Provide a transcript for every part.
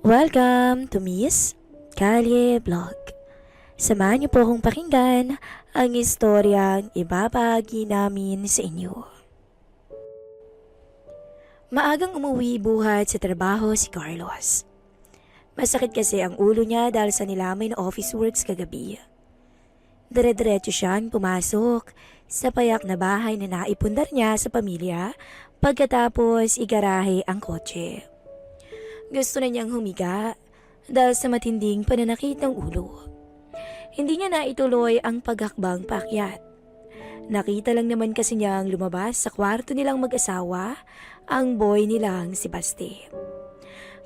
Welcome to Miss Kalye Vlog. Samahan niyo po akong pakinggan ang istoryang ibabahagi namin sa inyo. Maagang umuwi buhat sa trabaho si Carlos. Masakit kasi ang ulo niya dahil sa nilamay na office works kagabi. Dire-diretso siyang pumasok sa payak na bahay na naipundar niya sa pamilya pagkatapos igarahe ang kotse. Gusto na niyang humiga dahil sa matinding pananakit ng ulo. Hindi niya na ituloy ang paghakbang paakyat. Nakita lang naman kasi niyang lumabas sa kwarto nilang mag-asawa ang boy nilang si Baste.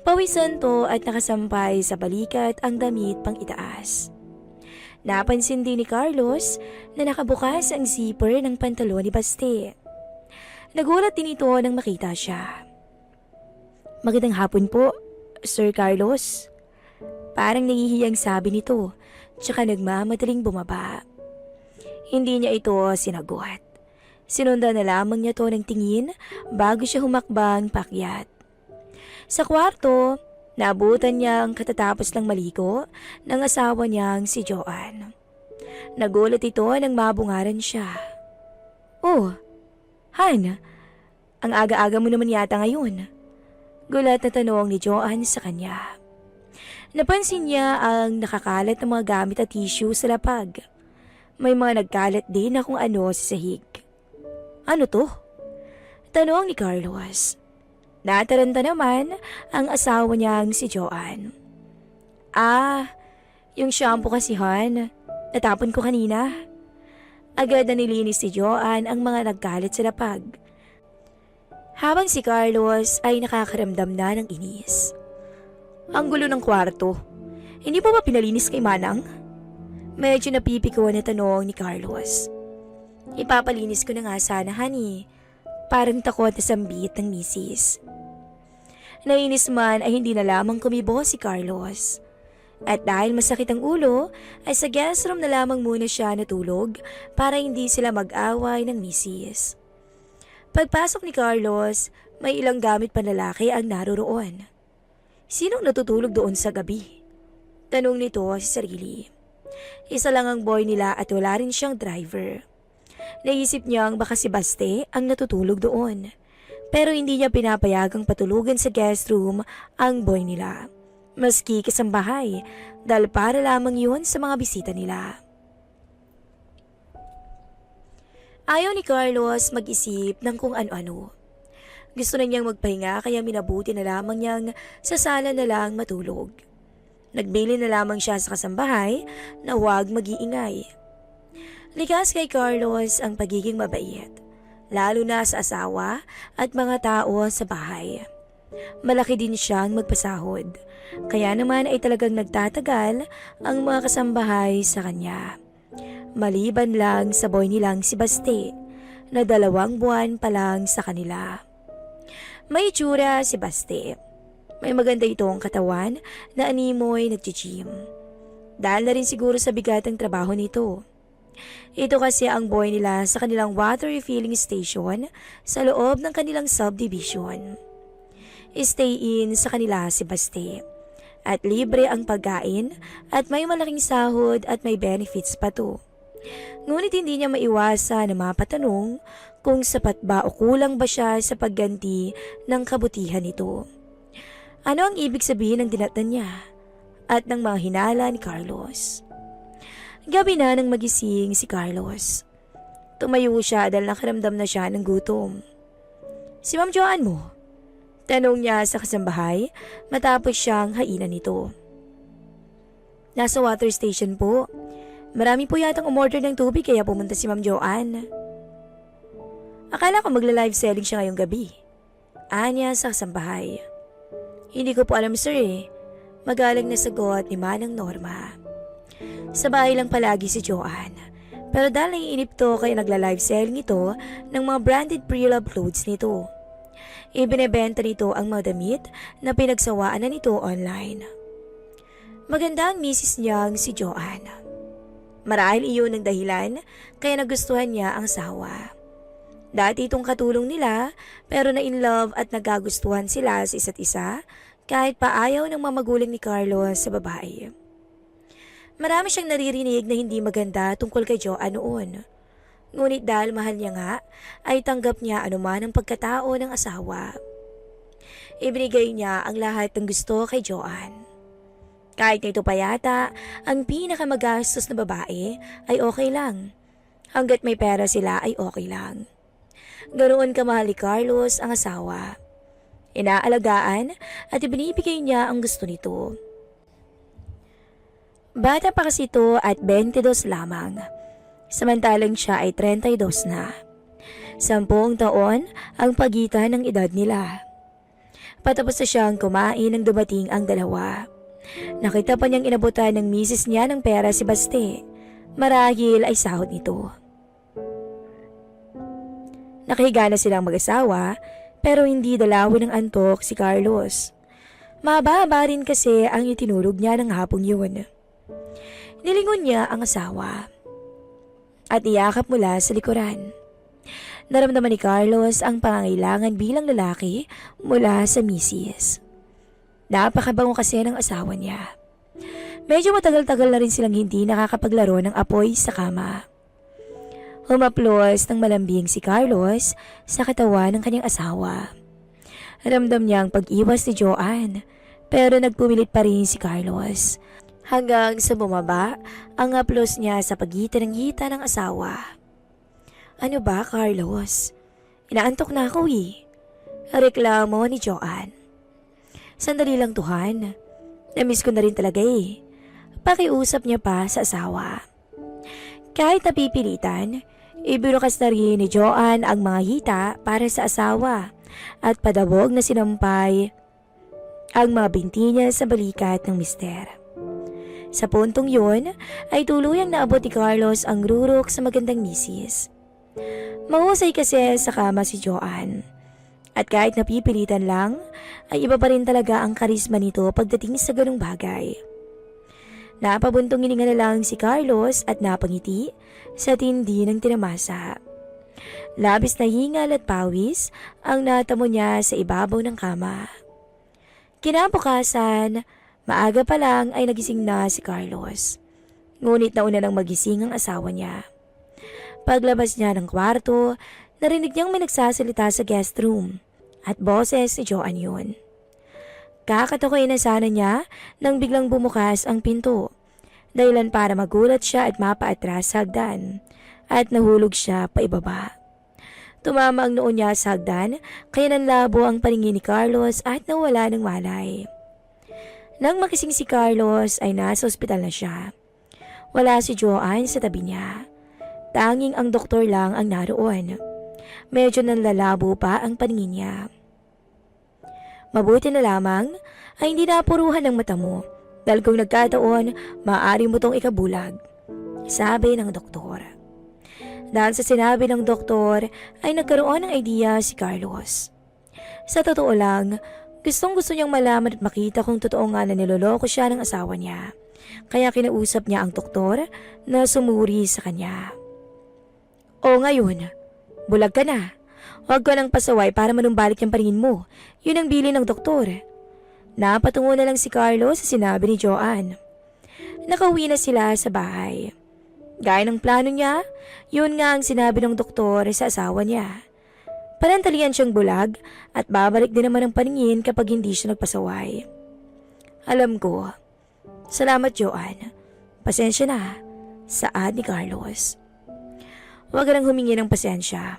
Pawisan to at nakasampay sa balikat ang damit pang itaas. Napansin din ni Carlos na nakabukas ang zipper ng pantalon ni Baste. Nagulat din ito nang makita siya. Magandang hapon po, Sir Carlos. Parang nahihiyang sabi nito, tsaka nagmamadaling bumaba. Hindi niya ito sinagot. Sinundan na lamang niya to ng tingin bago siya humakbang paakyat. Sa kwarto, naabutan niya ang katatapos lang maligo ng asawa niyang si Joanne. Nagulat ito nang mabungaran siya. Oh, Han, ang aga-aga mo naman yata ngayon. Gulat na tanong ni Joanne sa kanya. Napansin niya ang nakakalat ng mga gamit at tissue sa lapag. May mga nagkalat din na kung ano sa sahig. Ano to? Tanong ni Carlos. Nataranta naman ang asawa niyang si Joanne. Yung shampoo kasi Han, natapon ko kanina. Agad na nilinis si Joanne ang mga nagkalat sa lapag. Habang si Carlos ay nakakaramdam na ng inis. Ang gulo ng kwarto. Hindi pa ba pinalinis kay Manang? Medyo napipiko na tanong ni Carlos. Ipapalinis ko na nga sana, honey. Parang takot na sambit ng misis. Nainis man ay hindi na lamang kumibo si Carlos. At dahil masakit ang ulo, ay sa guest room na lamang muna siya natulog para hindi sila mag-away ng misis. Pagpasok ni Carlos, may ilang gamit panlalaki ang naroroon. Sinong natutulog doon sa gabi? Tanong nito sa sarili. Isa lang ang boy nila at wala rin siyang driver. Naisip niyang baka si Baste ang natutulog doon. Pero hindi niya pinapayagang patulugan sa guest room ang boy nila. Maski kasambahay dahil para lamang yun sa mga bisita nila. Ayaw ni Carlos mag-isip ng kung ano-ano. Gusto na niyang magpahinga kaya minabuti na lamang niyang sa sala na lang matulog. Nagbili na lamang siya sa kasambahay na huwag mag-iingay. Likas kay Carlos ang pagiging mabait, lalo na sa asawa at mga tao sa bahay. Malaki din siyang magpasahod, kaya naman ay talagang nagtatagal ang mga kasambahay sa kanya. Maliban lang sa boy nilang si Baste na 2 buwan pa lang sa kanila. May itsura si Baste. May maganda itong katawan na animoy nag-gym. Dahil na rin siguro sa bigat ng trabaho nito. Ito kasi ang boy nila sa kanilang water refilling station sa loob ng kanilang subdivision. Stay in sa kanila si Baste. At libre ang pagkain at may malaking sahod at may benefits pa to. Ngunit hindi niya maiwasan na mapatanong kung sapat ba o kulang ba siya sa pagganti ng kabutihan nito. Ano ang ibig sabihin ng dinatnan niya at ng mga hinala ni Carlos? Gabi na nang magising si Carlos. Tumayo siya dahil nakaramdam na siya ng gutom. Si Ma'am Joanne mo? Tanong niya sa kasambahay matapos siyang hainan nito. Nasa water station po. Marami po yatang umorder ng tubig kaya pumunta si Ma'am Joanne. Akala ko magla-live selling siya ngayong gabi. Anya sa kasambahay. Hindi ko po alam sir . Magalang na sagot ni Manang Norma. Sa bahay lang palagi si Joanne. Pero dahil naiinip to kaya nagla-live selling ito ng mga branded pre-love clothes nito. Ibinebenta nito ang mga damit na pinagsawaan na nito online. Maganda ang misis niyang si Joanne. Marahil iyon ang dahilan kaya nagustuhan niya ang asawa. Dati itong katulong nila pero na in love at nagagustuhan sila sa isa't isa kahit pa ayaw ng mga magulang ni Carlos sa babae. Marami siyang naririnig na hindi maganda tungkol kay Joanne noon. Ngunit dahil mahal niya nga, ay tanggap niya anuman ang pagkatao ng asawa. Ibinigay niya ang lahat ng gusto kay Joanne. Kahit na ito pa yata, ang pinakamagastos na babae ay okay lang. Hanggat may pera sila ay okay lang. Ganoon kamahal ni Carlos ang asawa. Inaalagaan at ibinibigay niya ang gusto nito. Bata pa kasi ito at 22 lamang. Samantalang siya ay 32 na. 10 taon ang pagitan ng edad nila. Patapos na siyang kumain nang dumating ang dalawa. Nakita pa niyang inabutan ng misis niya ng pera si Baste. Marahil ay sahod nito. Nakahiga na silang mag-asawa pero hindi dalawin ng antok si Carlos. Mahaba rin kasi ang itinulog niya ng hapong yun. Nilingon niya ang asawa at iyakap mula sa likuran. Naramdaman ni Carlos ang pangangailangan bilang lalaki mula sa misis. Napakabango kasi ng asawa niya. Medyo matagal-tagal na rin silang hindi nakakapaglaro ng apoy sa kama. Humaplos ng malambing si Carlos sa katawan ng kanyang asawa. Ramdam niya ang pag-iwas ni Joanne pero nagpumilit pa rin si Carlos. Hanggang sa bumaba ang haplos niya sa pagitan ng hita ng asawa. Ano ba, Carlos? Inaantok na ako eh. Reklamo ni Joanne. Sandali lang tuhan. Namiss ko na rin talaga eh. Pakiusap niya pa sa asawa. Kahit napipilitan, ibinukas na rin ni Joanne ang mga hita para sa asawa at padabog na sinampay ang mga binti niya sa balikat ng mister. Sa puntong yun ay tuluyang naabot ni Carlos ang rurok sa magandang misis. Mahusay kasi sa kama si Joanne. At kahit napipilitan lang, ay iba pa rin talaga ang karisma nito pagdating sa ganung bagay. Napabuntong hininga na lang si Carlos at napangiti sa tindi ng tinamasa. Labis na hingal at pawis ang natamo niya sa ibabaw ng kama. Kinabukasan, maaga pa lang ay nagising na si Carlos. Ngunit nauna nang magising ang asawa niya. Paglabas niya ng kwarto, narinig niyang may nagsasalita sa guest room at boses ni Joanne yun. Kakatukoy na sana niya nang biglang bumukas ang pinto. Dahilan para magulat siya at mapaatras sa hagdan at nahulog siya paibaba. Tumama ang noo niya sa hagdan kaya nanlabo ang paningin ni Carlos at nawala ng malay. Nang makising si Carlos ay nasa ospital na siya. Wala si Joanne sa tabi niya. Tanging ang doktor lang ang naroon. Medyo nanlalabo pa ang paningin niya. Mabuti na lamang ay hindi napuruhan ng mata mo dahil kung nagkataon, maaari mo tong ikabulag, sabi ng doktor. Dahil sa sinabi ng doktor ay nagkaroon ng idea si Carlos. Sa totoo lang, gustong-gusto niyang malaman at makita kung totoo nga na niloloko siya ng asawa niya. Kaya kinausap niya ang doktor na sumuri sa kanya. O ngayon, bulag ka na. Huwag ka nang pasaway para manumbalik yung paningin mo. Yun ang bilin ng doktor. Napatungo na lang si Carlos sa sinabi ni Joanne. Nakauwi na sila sa bahay. Gaya ng plano niya, yun nga ang sinabi ng doktor sa asawa niya. Panantalian siyang bulag at babalik din naman ang paningin kapag hindi siya nagpasaway. Alam ko. Salamat Joanne. Pasensya na. Saad ni Carlos. Huwag ka nang humingi ng pasensya.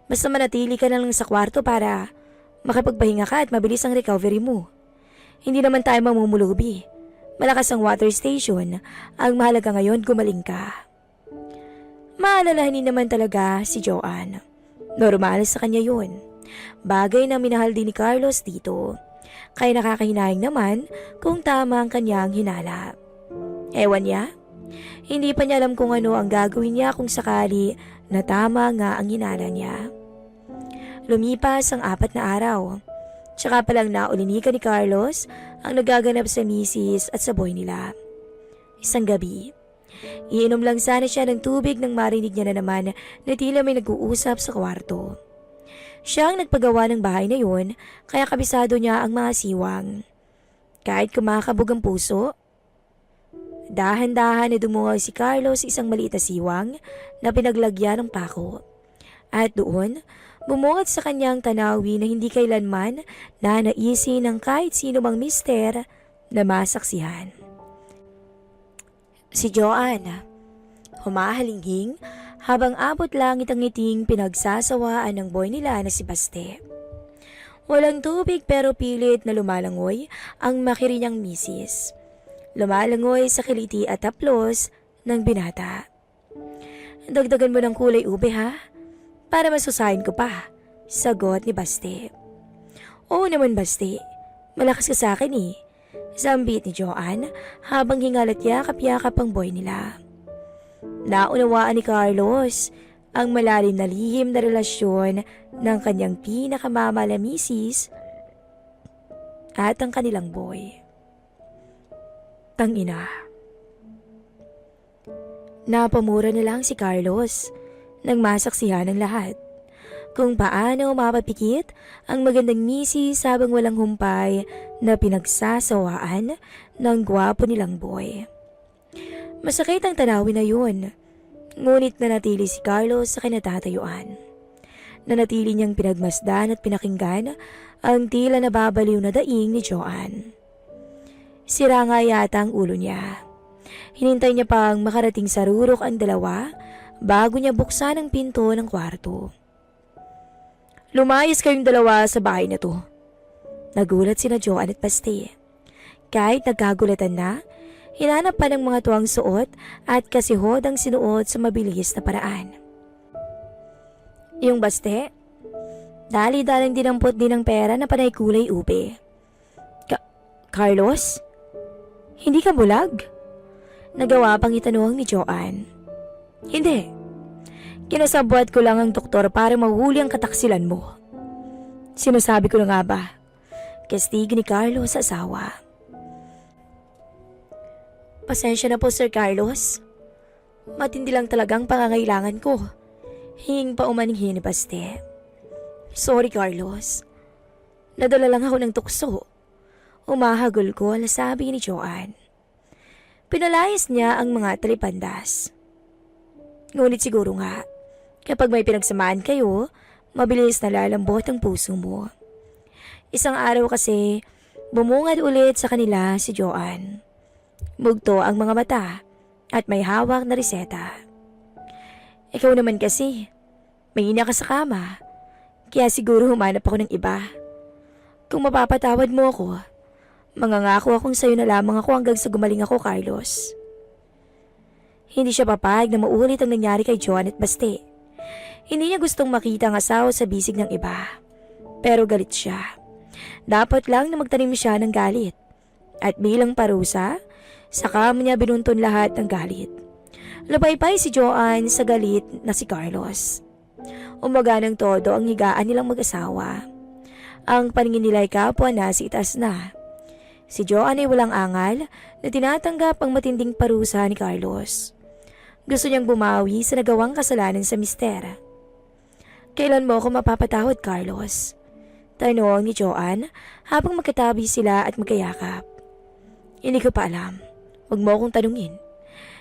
Basta manatili ka na lang sa kwarto para makapagpahinga ka at mabilis ang recovery mo. Hindi naman tayo mamumulubi. Malakas ang water station. Ang mahalaga ngayon gumaling ka. Maalalahanin naman talaga si Joanne. Normal sa kanya yun. Bagay na minahal din ni Carlos dito. Kaya nakakahinayang naman kung tama ang kanyang hinala. Ewan niya. Hindi pa niya alam kung ano ang gagawin niya kung sakali na tama nga ang hinala niya. Lumipas ang 4 na araw. Tsaka palang naulinikan ni Carlos ang nagaganap sa misis at sa boy nila. Isang gabi. Iinom lang sana siya ng tubig nang marinig niya na naman na tila may nag-uusap sa kwarto. Siya ang nagpagawa ng bahay na yun, kaya kabisado niya ang mga siwang. Kahit kumakabog ang puso, dahan-dahan na dumungo si Carlos sa isang maliit na siwang na pinaglagyan ng pako. At doon, bumungad sa kanyang tanawi na hindi kailanman na naisin ng kahit sino mang mister na masaksihan. Si Joanne, humahalinghing habang abot langit ang ngiting pinagsasawaan ng boy nila na si Baste. Walang tubig pero pilit na lumalangoy ang makirinyang misis. Lumalangoy sa kiliti at taplos ng binata. Dagdagan mo ng kulay ube ha? Para masusahin ko pa, sagot ni Baste. Oo naman Baste, malakas ka sa akin eh. Sambit ni Joanne habang hingal at yakap-yakap ang boy nila. Naunawaan ni Carlos ang malalim na lihim na relasyon ng kanyang pinakamamala misis at ang kanilang boy. Tangina. Napamura na lang si Carlos nang masaksihan ng lahat kung paano mapapikit ang magandang misis habang walang humpay na pinagsasawaan ng gwapo nilang boy. Masakit ang tanawin na yun, ngunit nanatili si Carlos sa kinatatayuan. Nanatili niyang pinagmasdan at pinakinggan ang tila nababaliw na daing ni Joanne. Sira nga yata ang ulo niya. Hinintay niya pang makarating sa rurok ang dalawa bago niya buksan ang pinto ng kwarto. Lumayas kayong dalawa sa bahay na to. Nagulat sina Joanne at Baste. Kahit nagkagulatan na, hinanap pa ng mga tuwang suot at kasihod ang sinuot sa mabilis na paraan. Yung Baste, dali-dalang dinampot din ng pera na panay kulay ube. Carlos? Hindi ka bulag? Nagawa pang itanong ni Joanne. Hindi. Kinasabwat ko lang ang doktor para mahuli ang kataksilan mo. Sinasabi ko na nga ba? Kastig ni Carlos sa asawa. Pasensya na po Sir Carlos. Matindi lang talagang pangangailangan ko. Hinging pa umaninghi ni Baste. Sorry Carlos. Nadala lang ako ng tukso. Umahagol ko na sabi ni Joanne. Pinalayas niya ang mga talipandas. Ngunit siguro nga, kapag may pinagsamaan kayo, mabilis na lalambot ang puso mo. Isang araw kasi, bumungad ulit sa kanila si Joanne. Mugto ang mga mata at may hawak na reseta. Ikaw naman kasi, may ina ka sa kama, kaya siguro humanap ako ng iba. Kung mapapatawad mo ako, mangangako akong sayo na lamang ako hanggang sa gumaling ako, Carlos. Hindi siya papayag na maulit ang nangyari kay Joanne at Baste. Hindi niya gustong makita ang asawa sa bisig ng iba. Pero galit siya. Dapat lang na magtanim siya ng galit. At bilang parusa, saka mo niya binunton lahat ng galit. Lapaypay si Joanne sa galit na si Carlos. Umaga ng todo ang higaan nilang mag-asawa. Ang paningin nila ay kapwa na si itaas na. Si Joanne ay walang angal na tinatanggap ang matinding parusa ni Carlos. Gusto niyang bumawi sa nagawang kasalanan sa mister. Kailan mo ako mapapatawad, Carlos? Tanong ni Joanne habang magkatabi sila at magkayakap. Hindi ko pa alam. Huwag mo akong tanungin.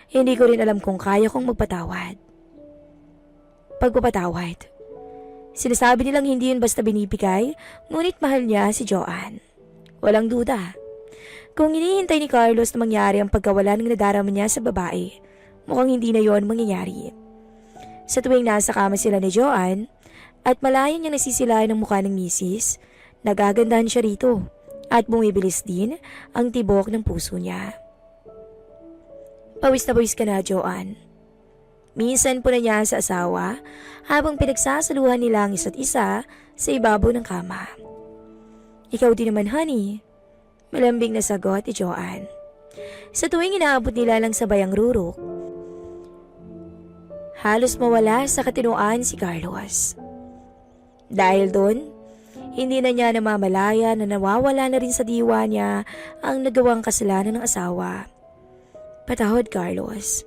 Hindi ko rin alam kung kaya kong magpatawad. Pagpapatawad. Sinasabi nilang hindi yun basta binibigay, ngunit mahal niya si Joanne. Walang duda. Kung hinihintay ni Carlos na mangyari ang pagkawala ng nadarama niya sa babae, mukhang hindi na yon mangyayari. Sa tuwing nasa kama sila ni Joanne, at malayo niyang nasisilayan ang mukha ng misis, nagagandahan siya rito at bumibilis din ang tibok ng puso niya. Pawis na pawis ka na, Joanne. Minsan po na niya sa asawa habang pinagsasaluhan nila ang isa't isa sa ibabaw ng kama. Ikaw din naman, honey. Malambing na sagot ni Joanne. Sa tuwing inaabot nila lang sabay ang rurok, halos mawala sa katinuan si Carlos. Dahil doon, hindi na niya namamalaya na nawawala na rin sa diwa niya ang nagawang kasalanan ng asawa. Patawad, Carlos.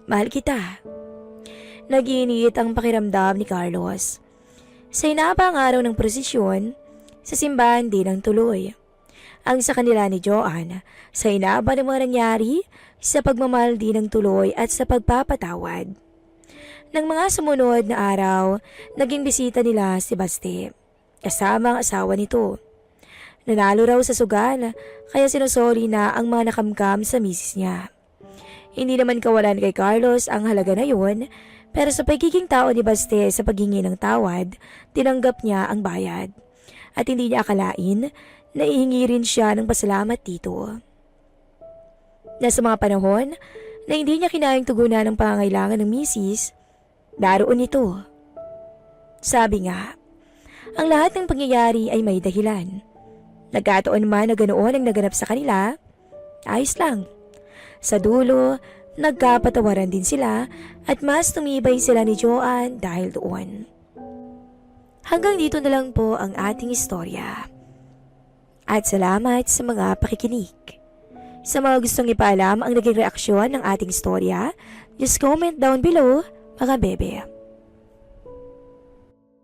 Mahal kita. Nag-iinit ang pakiramdam ni Carlos. Sa inabang araw ng prosesyon, sa simbahan din ang tuloy. Ang sa kanila ni Joanne, sa inaba ng mga nangyari, sa pagmamahal din ng tuloy at sa pagpapatawad. Nang mga sumunod na araw, naging bisita nila si Baste, kasama ang asawa nito. Nanalo raw sa sugal, kaya sinusori na ang mga nakamkam sa misis niya. Hindi naman kawalan kay Carlos ang halaga na yun, pero sa pagiging tao ni Baste sa paghingi ng tawad, tinanggap niya ang bayad. At hindi niya akalain na ihingi rin siya ng pasalamat dito. Nasa mga panahon na hindi niya kinayang tugunan ang pangangailangan ng misis, daroon ito. Sabi nga, ang lahat ng pangyayari ay may dahilan. Nagkataon man na ganoon ang naganap sa kanila, ayos lang. Sa dulo, nagkapatawaran din sila at mas tumibay sila ni Joanne dahil doon. Hanggang dito na lang po ang ating istorya. At salamat sa mga pakikinig. Sa mga gustong ipaalam ang naging reaksyon ng ating istorya, just comment down below, mga bebe.